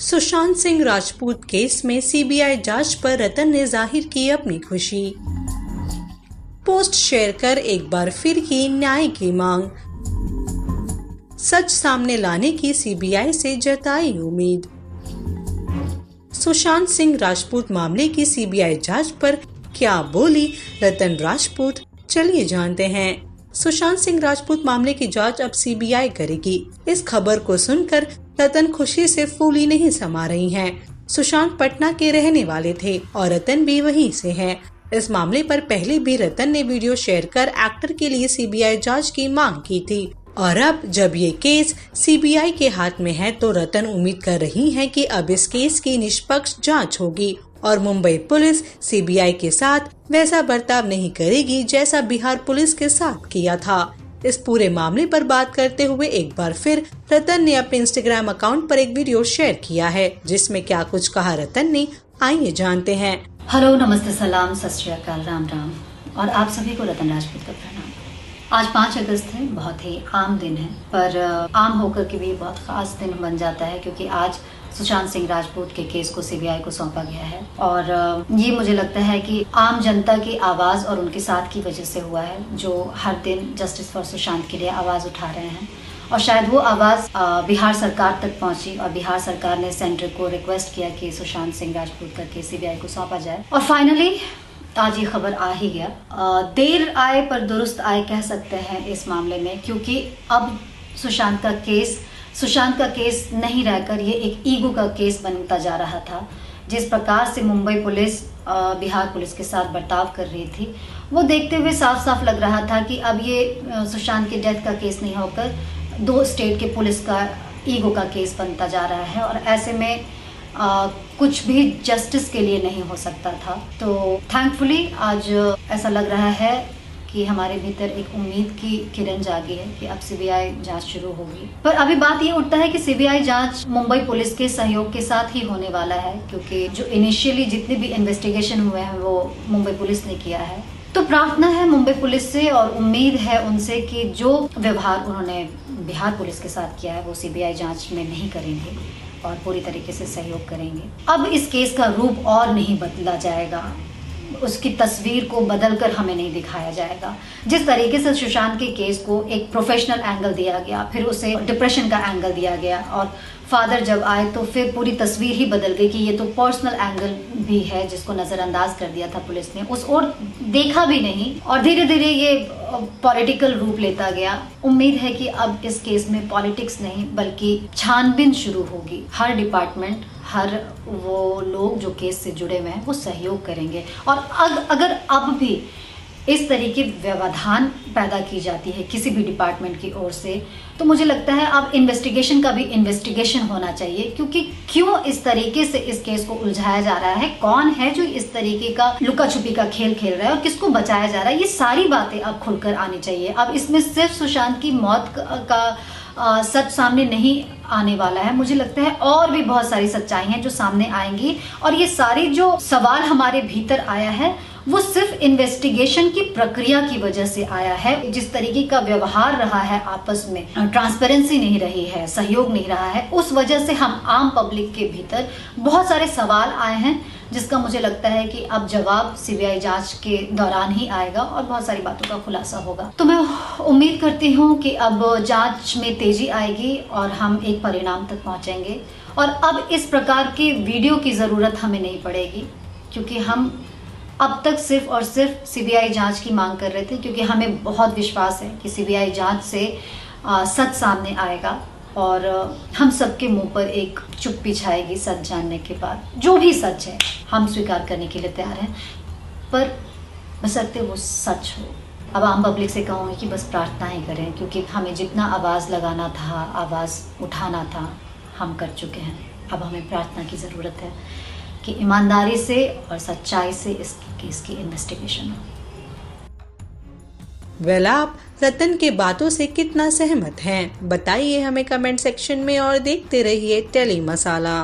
Sushant Singh Rajput case में CBI जांच पर रतन ने जाहिर की अपनी खुशी। पोस्ट शेयर कर एक बार फिर की न्याय की मांग। सच सामने लाने की सीबीआई से जताई उम्मीद। सुशांत सिंह राजपूत मामले की सीबीआई जांच पर क्या बोली रतन राजपूत, चलिए जानते हैं। सुशांत सिंह राजपूत मामले की जांच अब सीबीआई करेगी। इस खबर को सुनकर रतन खुशी से फूली नहीं समा रही हैं। सुशांत पटना के रहने वाले थे और रतन भी वहीं से हैं। इस मामले पर पहले भी रतन ने वीडियो शेयर कर एक्टर के लिए सीबीआई जांच की मांग की थी और अब जब ये केस सीबीआई के हाथ में है तो रतन उम्मीद कर रही हैं कि अब इस केस की निष्पक्ष जांच होगी और मुंबई पुलिस सीबीआई के साथ वैसा बर्ताव नहीं करेगी जैसा बिहार पुलिस के साथ किया था। इस पूरे मामले पर बात करते हुए एक बार फिर रतन ने अपने इंस्टाग्राम अकाउंट पर एक वीडियो शेयर किया है, जिसमें क्या कुछ कहा रतन ने, आइए जानते हैं। हेलो, नमस्ते, सलाम, सत श्री अकाल, राम राम और आप सभी को रतन राजपूत का प्रणाम। आज 5 अगस्त है, बहुत ही आम दिन है, पर आम होकर के भी बहुत खास दिन बन जाता है क्योंकि आज सुशांत सिंह राजपूत के केस को सीबीआई को सौंपा गया है और ये मुझे लगता है कि आम जनता की आवाज़ और उनके साथ की वजह से हुआ है, जो हर दिन जस्टिस फॉर सुशांत के लिए आवाज़ उठा रहे हैं और शायद वो आवाज़ बिहार सरकार तक पहुंची और बिहार सरकार ने सेंटर को रिक्वेस्ट किया कि सुशांत सिंह राजपूत का केस सीबीआई को सौंपा जाए और फाइनली आज ये खबर आ ही गया। देर आए पर दुरुस्त आए कह सकते हैं इस मामले में, क्योंकि अब सुशांत का केस नहीं रहकर ये एक ईगो का केस बनता जा रहा था। जिस प्रकार से मुंबई पुलिस बिहार पुलिस के साथ बर्ताव कर रही थी वो देखते हुए साफ साफ लग रहा था कि अब ये सुशांत के डेथ का केस नहीं होकर 2 स्टेट के पुलिस का ईगो का केस बनता जा रहा है और ऐसे में कुछ भी जस्टिस के लिए नहीं हो सकता था। तो थैंकफुली आज ऐसा लग रहा है कि हमारे भीतर एक उम्मीद की किरण जागी है कि अब सीबीआई जांच शुरू होगी। पर अभी बात ये उठता है कि सीबीआई जांच मुंबई पुलिस के सहयोग के साथ ही होने वाला है, क्योंकि जो इनिशियली जितने भी इन्वेस्टिगेशन हुए हैं वो मुंबई पुलिस ने किया है। तो प्रार्थना है मुंबई पुलिस से और उम्मीद है उनसे कि जो व्यवहार उन्होंने बिहार पुलिस के साथ किया है वो सीबीआई जांच में नहीं करेंगे और पूरी तरीके से सहयोग करेंगे। अब इस केस का रूप और नहीं बदला जाएगा, उसकी तस्वीर को बदलकर हमें नहीं दिखाया जाएगा। जिस तरीके से सुशांत के केस को एक प्रोफेशनल एंगल दिया गया, फिर उसे डिप्रेशन का एंगल दिया गया और फादर जब आए तो फिर पूरी तस्वीर ही बदल गई कि ये तो पर्सनल एंगल भी है जिसको नज़रअंदाज कर दिया था पुलिस ने, उस ओर देखा भी नहीं और धीरे धीरे ये पॉलिटिकल रूप लेता गया। उम्मीद है कि अब इस केस में पॉलिटिक्स नहीं बल्कि छानबीन शुरू होगी। हर डिपार्टमेंट, हर वो लोग जो केस से जुड़े हुए हैं वो सहयोग करेंगे और अगर अब भी इस तरीके व्यवधान पैदा की जाती है किसी भी डिपार्टमेंट की ओर से तो मुझे लगता है अब इन्वेस्टिगेशन का भी इन्वेस्टिगेशन होना चाहिए, क्योंकि क्यों इस तरीके से इस केस को उलझाया जा रहा है, कौन है जो इस तरीके का लुका छुपी का खेल खेल रहा है और किसको बचाया जा रहा है, ये सारी बातें अब खुलकर आनी चाहिए। अब इसमें सिर्फ सुशांत की मौत का सच सामने नहीं आने वाला है, मुझे लगता है और भी बहुत सारी सच्चाई हैं जो सामने आएंगी और ये सारी जो सवाल हमारे भीतर आया है वो सिर्फ इन्वेस्टिगेशन की प्रक्रिया की वजह से आया है। जिस तरीके का व्यवहार रहा है आपस में, ट्रांसपेरेंसी नहीं रही है, सहयोग नहीं रहा है, उस वजह से हम आम पब्लिक के भीतर बहुत सारे सवाल आए हैं जिसका मुझे लगता है कि अब जवाब सीबीआई जांच के दौरान ही आएगा और बहुत सारी बातों का खुलासा होगा। तो मैं उम्मीद करती हूँ कि अब जांच में तेजी आएगी और हम एक परिणाम तक पहुँचेंगे और अब इस प्रकार के वीडियो की ज़रूरत हमें नहीं पड़ेगी, क्योंकि हम अब तक सिर्फ और सिर्फ सीबीआई जांच की मांग कर रहे थे, क्योंकि हमें बहुत विश्वास है कि सीबीआई जांच से सच सामने आएगा और हम सबके मुंह पर एक चुप्पी छाएगी सच जानने के बाद। जो भी सच है हम स्वीकार करने के लिए तैयार हैं, पर बशर्ते वो सच हो। अब आम पब्लिक से कहूँगी कि बस प्रार्थना ही करें, क्योंकि हमें जितना आवाज़ लगाना था, आवाज़ उठाना था, हम कर चुके हैं। अब हमें प्रार्थना की ज़रूरत है कि ईमानदारी से और सच्चाई से इस केस की इन्वेस्टिगेशन हो। आप रतन के बातों से कितना सहमत हैं? बताइए हमें कमेंट सेक्शन में और देखते रहिए टेली मसाला।